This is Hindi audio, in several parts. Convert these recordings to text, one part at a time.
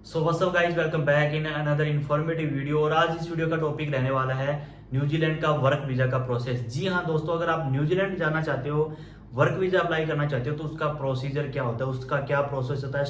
So what's up guys, welcome back in another informative video. और आज इस वीडियो का टॉपिक रहने वाला है न्यूजीलैंड का वर्क वीजा का प्रोसेस। जी हाँ दोस्तों, अगर आप न्यूजीलैंड जाना चाहते हो, वर्क वीजा अप्लाई करना चाहते हो, तो उसका प्रोसीजर क्या होता है, उसका क्या प्रोसेस होता है,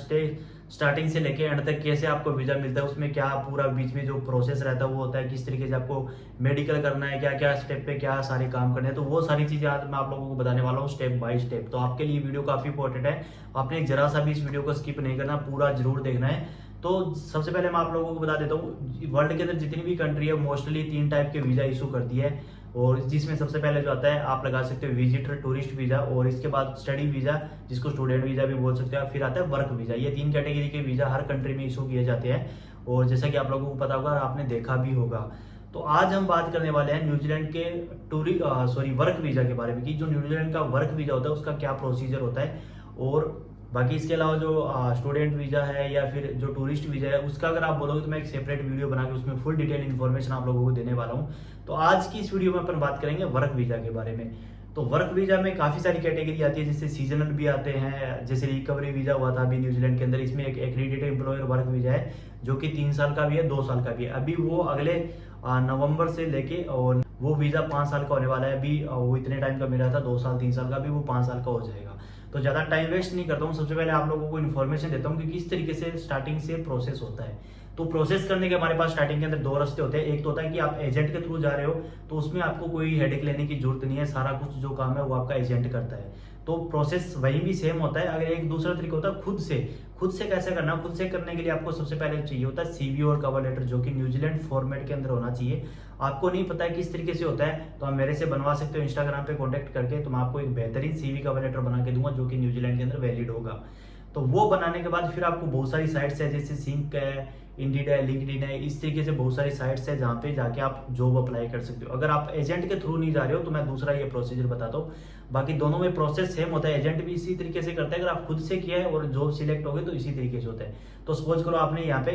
स्टार्टिंग से लेके एंड तक कैसे आपको वीजा मिलता है, उसमें क्या पूरा बीच में जो प्रोसेस रहता है वो होता है, किस तरीके से आपको मेडिकल करना है, क्या क्या स्टेप पे क्या सारे काम करने हैं, तो वो सारी चीजें आज मैं आप लोगों को बताने वाला हूँ स्टेप बाय स्टेप। तो आपके लिए वीडियो काफी इंपॉर्टेंट है, आपने जरा सा भी इस वीडियो को स्किप नहीं करना, पूरा जरूर देखना है। तो सबसे पहले मैं आप लोगों को बता देता हूँ, वर्ल्ड के अंदर जितनी भी कंट्री है मोस्टली 3 टाइप के वीजा इशू करती है। और जिसमें सबसे पहले जो आता है आप लगा सकते हो विजिटर टूरिस्ट वीजा, और इसके बाद स्टडी वीजा जिसको स्टूडेंट वीजा भी बोल सकते हो, फिर आता है वर्क वीजा। ये 3 कैटेगरी के वीजा हर कंट्री में इशू किए जाते हैं, और जैसा कि आप लोगों को पता होगा और आपने देखा भी होगा। तो आज हम बात करने वाले हैं न्यूजीलैंड के वर्क वीजा के बारे में, कि जो न्यूजीलैंड का वर्क वीजा होता है उसका क्या प्रोसीजर होता है। और बाकी इसके अलावा जो स्टूडेंट वीजा है या फिर जो टूरिस्ट वीजा है, उसका अगर आप बोलोगे तो मैं एक सेपरेट वीडियो बना के उसमें फुल डिटेल इन्फॉर्मेशन आप लोगों को देने वाला हूँ। तो आज की इस वीडियो में अपन बात करेंगे वर्क वीजा के बारे में। तो वर्क वीजा में काफी सारी कैटेगरी आती है, जिससे सीजनल भी आते हैं, जैसे रिकवरी वीजा हुआ था अभी न्यूजीलैंड के अंदर, इसमें एक एक्रीडेटेड एम्प्लॉयर वर्क वीजा है जो कि 3 साल का भी है, 2 साल का भी है। अभी वो अगले नवंबर से लेके और वो वीजा 5 साल का होने वाला है। अभी वो इतने टाइम का मिला था 2 साल 3 साल का, भी वो 5 साल का हो जाएगा। तो ज्यादा टाइम वेस्ट नहीं करता हूँ, सबसे पहले आप लोगों को इन्फॉर्मेशन देता हूँ कि किस तरीके से स्टार्टिंग से प्रोसेस होता है। तो प्रोसेस करने के हमारे पास स्टार्टिंग के अंदर 2 रास्ते होते हैं। एक तो होता है कि आप एजेंट के थ्रू जा रहे हो, तो उसमें आपको कोई हेडेक लेने की जरूरत नहीं है, सारा कुछ जो काम है वो आपका एजेंट करता है। तो प्रोसेस वही भी सेम होता है। अगर एक दूसरा तरीका होता है खुद से कैसे करना। खुद से करने के लिए आपको सबसे पहले चाहिए होता है सीवी और कवर लेटर, जो कि न्यूजीलैंड फॉर्मेट के अंदर होना चाहिए। आपको नहीं पता है किस तरीके से होता है तो आप मेरे से बनवा सकते हो इंस्टाग्राम पे कॉन्टेक्ट करके, तो मैं आपको एक बेहतरीन सीवी कवर लेटर बना के दूंगा जो कि न्यूजीलैंड के अंदर वैलिड होगा। तो वो बनाने के बाद फिर आपको बहुत सारी साइट्स है, जैसे सिंक है, इंडीड है, लिंक्डइन है, इस तरीके से बहुत सारी साइट्स है जहाँ पे जाके आप जॉब अप्लाई कर सकते हो। अगर आप एजेंट के थ्रू नहीं जा रहे हो तो मैं दूसरा ये प्रोसीजर बताता हूँ। बाकी दोनों में प्रोसेस सेम होता है, एजेंट भी इसी तरीके से करता है। अगर आप खुद से किया है और जॉब सिलेक्ट हो गई तो इसी तरीके से होता है। तो सपोज करो आपने यहाँ पे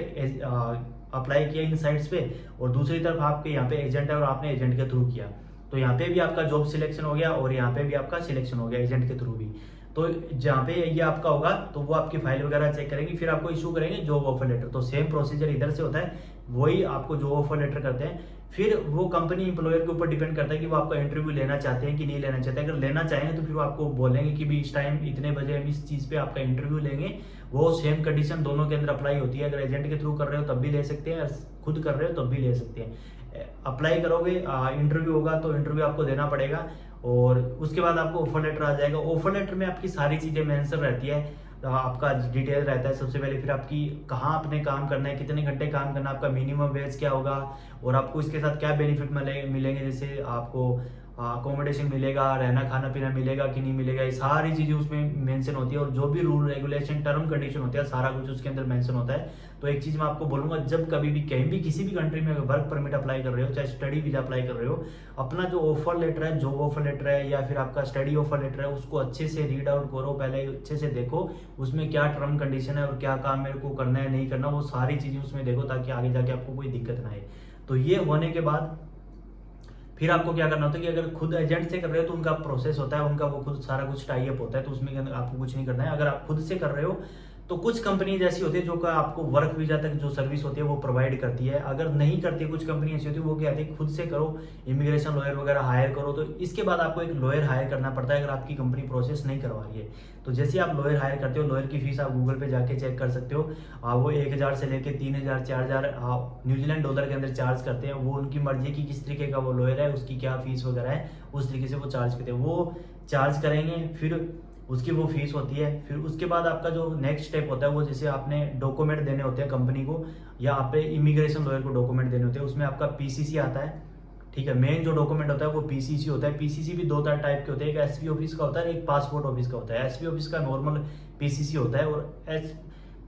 अप्लाई किया इन साइट्स पे, और दूसरी तरफ आपके यहाँ पे एजेंट है और आपने एजेंट के थ्रू किया, तो यहाँ पे भी आपका जॉब सिलेक्शन हो गया और यहाँ पे भी आपका सिलेक्शन हो गया एजेंट के थ्रू भी। तो जहाँ पे ये आपका होगा तो वो आपकी फाइल वगैरह चेक करेंगे, फिर आपको इशू करेंगे जॉब ऑफर लेटर। तो सेम प्रोसीजर इधर से होता है, वही आपको जॉब ऑफर लेटर करते हैं। फिर वो कंपनी एम्प्लॉयर के ऊपर डिपेंड करता है कि वो आपका इंटरव्यू लेना चाहते हैं कि नहीं लेना चाहते हैं। अगर लेना चाहेंगे तो फिर वो आपको बोलेंगे कि भी इस टाइम इतने बजे हम इस चीज पे आपका इंटरव्यू लेंगे। वो सेम कंडीशन दोनों के अंदर अप्लाई होती है। अगर एजेंट के थ्रू कर रहे हो तब भी ले सकते हैं, खुद कर रहे हो तब भी ले सकते हैं। अप्लाई करोगे, इंटरव्यू होगा तो इंटरव्यू आपको देना पड़ेगा, और उसके बाद आपको ऑफर लेटर आ जाएगा। ऑफर लेटर में आपकी सारी चीजें मेंशन रहती है, आपका डिटेल रहता है सबसे पहले, फिर आपकी कहाँ आपने काम करना है, कितने घंटे काम करना है, आपका मिनिमम वेज क्या होगा, और आपको इसके साथ क्या बेनिफिट मिलेंगे, जैसे आपको अकोमोडेशन मिलेगा, रहना खाना पीना मिलेगा कि नहीं मिलेगा, ये सारी चीजें उसमें मेंशन होती है। और जो भी रूल रेगुलेशन टर्म कंडीशन होते हैं सारा कुछ उसके अंदर मेंशन होता है। तो एक चीज मैं आपको बोलूंगा, जब कभी भी कहीं भी किसी भी कंट्री में वर्क परमिट अप्लाई कर रहे हो, चाहे स्टडी वीजा अप्लाई कर रहे हो, अपना जो ऑफर लेटर है, जॉब ऑफर लेटर है या फिर आपका स्टडी ऑफर लेटर है, उसको अच्छे से रीड आउट करो, पहले अच्छे से देखो उसमें क्या टर्म कंडीशन है और क्या काम मेरे को करना है नहीं करना, वो सारी चीजें उसमें देखो ताकि आगे जाके आपको कोई दिक्कत ना आए। तो ये होने के बाद फिर आपको क्या करना होता है कि अगर खुद एजेंट से कर रहे हो तो उनका प्रोसेस होता है, उनका वो खुद सारा कुछ टाई अप होता है, तो उसमें आपको कुछ नहीं करना है। अगर आप खुद से कर रहे हो तो कुछ कंपनी ऐसी होती है जो आपको वर्क वीजा तक जो सर्विस होती है वो प्रोवाइड करती है। अगर नहीं करती, कुछ कंपनी ऐसी होती है वो क्या कहती है खुद से करो, इमिग्रेशन लॉयर वगैरह हायर करो। तो इसके बाद आपको एक लॉयर हायर करना पड़ता है अगर आपकी कंपनी प्रोसेस नहीं करवा रही है। तो जैसे आप लॉयर हायर करते हो, लॉयर की फीस आप गूगल पे जाके चेक कर सकते हो, वो 1,000 से लेके 3,000 4,000 न्यूजीलैंड डॉलर के अंदर चार्ज करते हैं। वो उनकी मर्जी है कि किस तरीके का वो लॉयर है, उसकी क्या फीस वगैरह है, उस तरीके से वो चार्ज करते हैं। वो चार्ज करेंगे, फिर उसकी वो फीस होती है। फिर उसके बाद आपका जो नेक्स्ट स्टेप होता है वो जैसे आपने डॉक्यूमेंट देने होते हैं कंपनी को, या आप इमिग्रेशन लॉयर को डॉक्यूमेंट देने होते हैं, उसमें आपका पीसीसी आता है। ठीक है, मेन जो डॉक्यूमेंट होता है वो पीसीसी होता है। पीसीसी भी 2 टाइप के होते हैं, एक एसपी ऑफिस का होता है, एक पासपोर्ट ऑफिस का होता है। एसपी ऑफिस का नॉर्मल पीसीसी होता है, और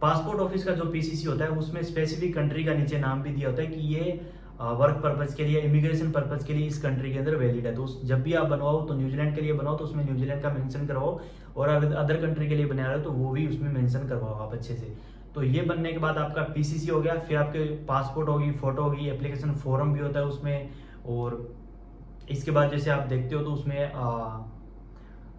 पासपोर्ट ऑफिस का जो पीसीसी होता है उसमें स्पेसिफिक कंट्री का नीचे नाम भी दिया होता है कि ये वर्क पर्पज के लिए, इमिग्रेशन पर्पज के लिए इस कंट्री के अंदर वैलिड है। तो जब भी आप बनवाओ तो न्यूजीलैंड के लिए बनाओ तो उसमें न्यूजीलैंड का मेंशन करवाओ, और अगर अदर कंट्री के लिए बना रहे हो तो वो भी उसमें मेंशन करवाओ आप अच्छे से। तो ये बनने के बाद आपका पीसीसी हो गया, फिर आपके पासपोर्ट होगी, फोटो होगी, एप्लीकेशन फॉर्म भी होता है उसमें। और इसके बाद जैसे आप देखते हो तो उसमें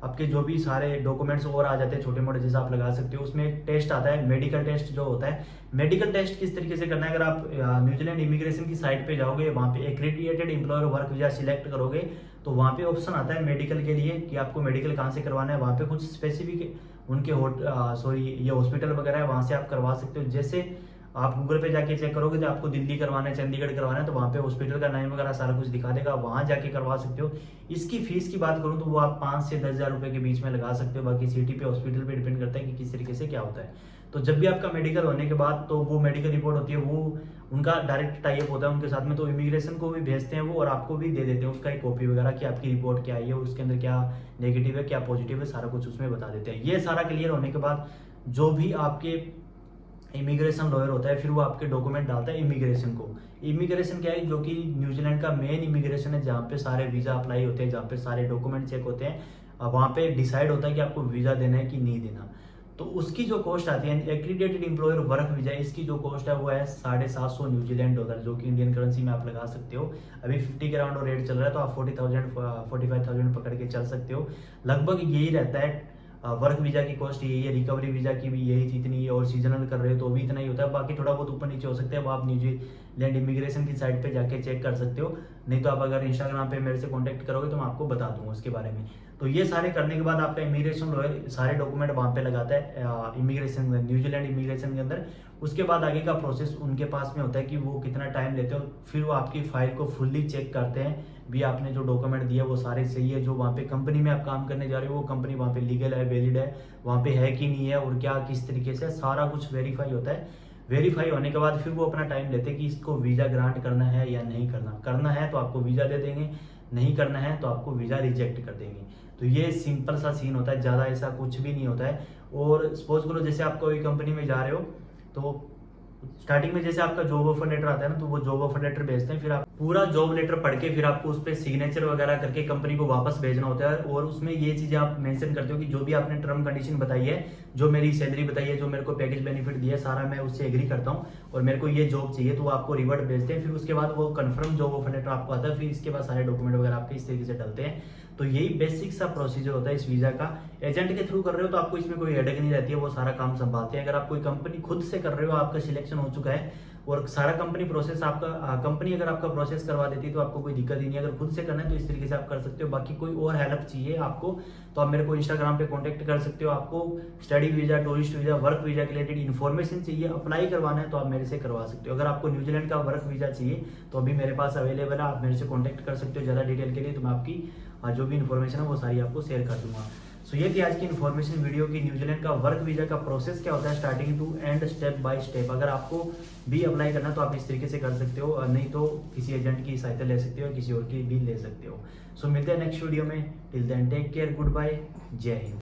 आपके जो भी सारे डॉक्यूमेंट्स और आ जाते हैं छोटे मोटे जैसे आप लगा सकते हो। उसमें एक टेस्ट आता है मेडिकल टेस्ट जो होता है। मेडिकल टेस्ट किस तरीके से करना है, अगर आप न्यूजीलैंड इमिग्रेशन की साइट पे जाओगे, वहाँ पे accredited employer work visa select करोगे तो वहाँ पे ऑप्शन आता है मेडिकल के लिए कि आपको मेडिकल कहाँ से करवाना है। वहाँ पे कुछ स्पेसिफिक उनके ये हॉस्पिटल वगैरह है, वहाँ से आप करवा सकते हो। जैसे आप गूगल पे जाके चेक करोगे तो आपको दिल्ली करवाना है, चंडीगढ़ करवाना है, तो वहाँ पे हॉस्पिटल का नाम वगैरह सारा कुछ दिखा देगा, वहाँ जाके करवा सकते हो। इसकी फीस की बात करूँ तो वो आप 5 से 10 हज़ार रुपये के बीच में लगा सकते हो। बाकी सिटी पे हॉस्पिटल पे डिपेंड करता है कि किस तरीके से क्या होता है। तो जब भी आपका मेडिकल होने के बाद तो वो मेडिकल रिपोर्ट होती है, वो उनका डायरेक्ट टाई अप होता है उनके साथ में, तो इमिग्रेशन को भी भेजते हैं वो और आपको भी दे देते हैं उसका एक कॉपी वगैरह कि आपकी रिपोर्ट क्या आई है, उसके अंदर क्या नेगेटिव है क्या पॉजिटिव है, सारा कुछ उसमें बता देते हैं। ये सारा क्लियर होने के बाद जो भी आपके इमिग्रेशन लॉयर होता है फिर वो आपके डॉक्यूमेंट डालता है इमिग्रेशन को। इमिग्रेशन क्या है, जो कि न्यूजीलैंड का मेन इमिग्रेशन है, जहाँ पे सारे वीज़ा अप्लाई होते हैं, जहाँ पे सारे डॉक्यूमेंट चेक होते हैं, वहाँ पे डिसाइड होता है कि आपको वीज़ा देना है कि नहीं देना। तो उसकी जो कॉस्ट आती है एक्रीडेटेड एम्प्लॉयर वर्क वीजा, इसकी जो कॉस्ट है वो है $750 न्यूजीलैंड डॉलर, जो कि इंडियन करेंसी में आप लगा सकते हो। अभी 50 के अराउंड रेट चल रहा है, तो आप 45,000 पकड़ के चल सकते हो। लगभग यही रहता है वर्क वीजा की कॉस्ट, यही है। रिकवरी वीजा की भी यही थी, इतनी है। और सीजनल कर रहे हो तो भी इतना ही होता है, बाकी थोड़ा बहुत ऊपर नीचे हो सकता है, वो आप न्यूजीलैंड इमिग्रेशन की साइट पे जाके चेक कर सकते हो। नहीं तो आप अगर इंस्टाग्राम पे मेरे से कांटेक्ट करोगे तो मैं आपको बता दूंगा उसके बारे में। तो ये सारे करने के बाद आपका इमिग्रेशन लॉयर सारे डॉक्यूमेंट वहाँ पे लगाता है इमिग्रेशन न्यूजीलैंड इमिग्रेशन के अंदर। उसके बाद आगे का प्रोसेस उनके पास में होता है कि वो कितना टाइम लेते हो, फिर वो आपकी फाइल को फुल्ली चेक करते हैं भी आपने जो डॉक्यूमेंट दिया वो सारे सही है। जो वहाँ पे कंपनी में आप काम करने जा रहे हो वो कंपनी वहाँ पे लीगल है, वैलिड है, वहाँ पे है कि नहीं है, और क्या किस तरीके से सारा कुछ वेरीफाई होता है। वेरीफाई होने के बाद फिर वो अपना टाइम लेते हैं कि इसको वीज़ा ग्रांट करना है या नहीं करना। करना है तो आपको वीज़ा दे देंगे, नहीं करना है तो आपको वीज़ा रिजेक्ट कर देंगे। तो ये सिंपल सा सीन होता है, ज़्यादा ऐसा कुछ भी नहीं होता है। और सपोज करो जैसे आप कोई कंपनी में जा रहे हो तो स्टार्टिंग में जैसे आपका जॉब ऑफर लेटर आता है ना, तो वो जॉब ऑफर लेटर भेजते हैं, फिर आप पूरा जॉब लेटर पढ़ के फिर आपको उस पर सिग्नेचर वगैरह करके कंपनी को वापस भेजना होता है। और उसमें ये चीजें आप मेंशन करते हो कि जो भी आपने टर्म कंडीशन बताई है, जो मेरी सैलरी बताई है, जो मेरे को पैकेज बेनिफिट दिया है, सारा मैं उससे एग्री करता हूँ और मेरे को ये जॉब चाहिए, तो वो आपको रिवर्ट भेजते हैं। फिर उसके बाद वो कंफर्म जॉब ऑफर लेटर आपको आता है, फिर इसके बाद सारे डॉक्यूमेंट वगैरह आपके इस तरीके से डलते हैं। तो यही बेसिक सा प्रोसीजर होता है इस वीजा का। एजेंट के थ्रू कर रहे हो तो आपको इसमें कोई हेडेक नहीं रहती है, वो सारा काम संभालते हैं। अगर आप कोई कंपनी खुद से कर रहे हो, आपका सिलेक्शन हो चुका है और सारा कंपनी प्रोसेस आपका कंपनी अगर आपका प्रोसेस करवा देती है तो आपको कोई दिक्कत ही नहीं है। अगर खुद से करना है तो इस तरीके से आप कर सकते हो। बाकी कोई और हेल्प चाहिए आपको तो आप मेरे को इंस्टाग्राम पे कांटेक्ट कर सकते हो। आपको study visa, tourist visa, work visa के रिलेटेड इन्फॉर्मेशन चाहिए, अप्लाई करवाना है तो आप मेरे से करवा सकते हो। अगर आपको न्यूजीलैंड का वर्क वीजा चाहिए तो अभी मेरे पास अवेलेबल है, आप मेरे से कॉन्टेक्ट कर सकते हो ज़्यादा डिटेल के लिए। तो मैं आपकी जो भी इन्फॉर्मेशन है वो सारी आपको शेयर कर दूंगा। सो ये थी आज की इन्फॉर्मेशन वीडियो की न्यूजीलैंड का वर्क वीजा का प्रोसेस क्या होता है starting to end, step by step. अगर आपको भी अप्लाई करना तो आप इस तरीके से कर सकते हो, नहीं तो किसी एजेंट की सहायता ले सकते हो, किसी और की भी ले सकते हो। सो मिलते हैं नेक्स्ट वीडियो में। Till then take care, goodbye, जय हिंद।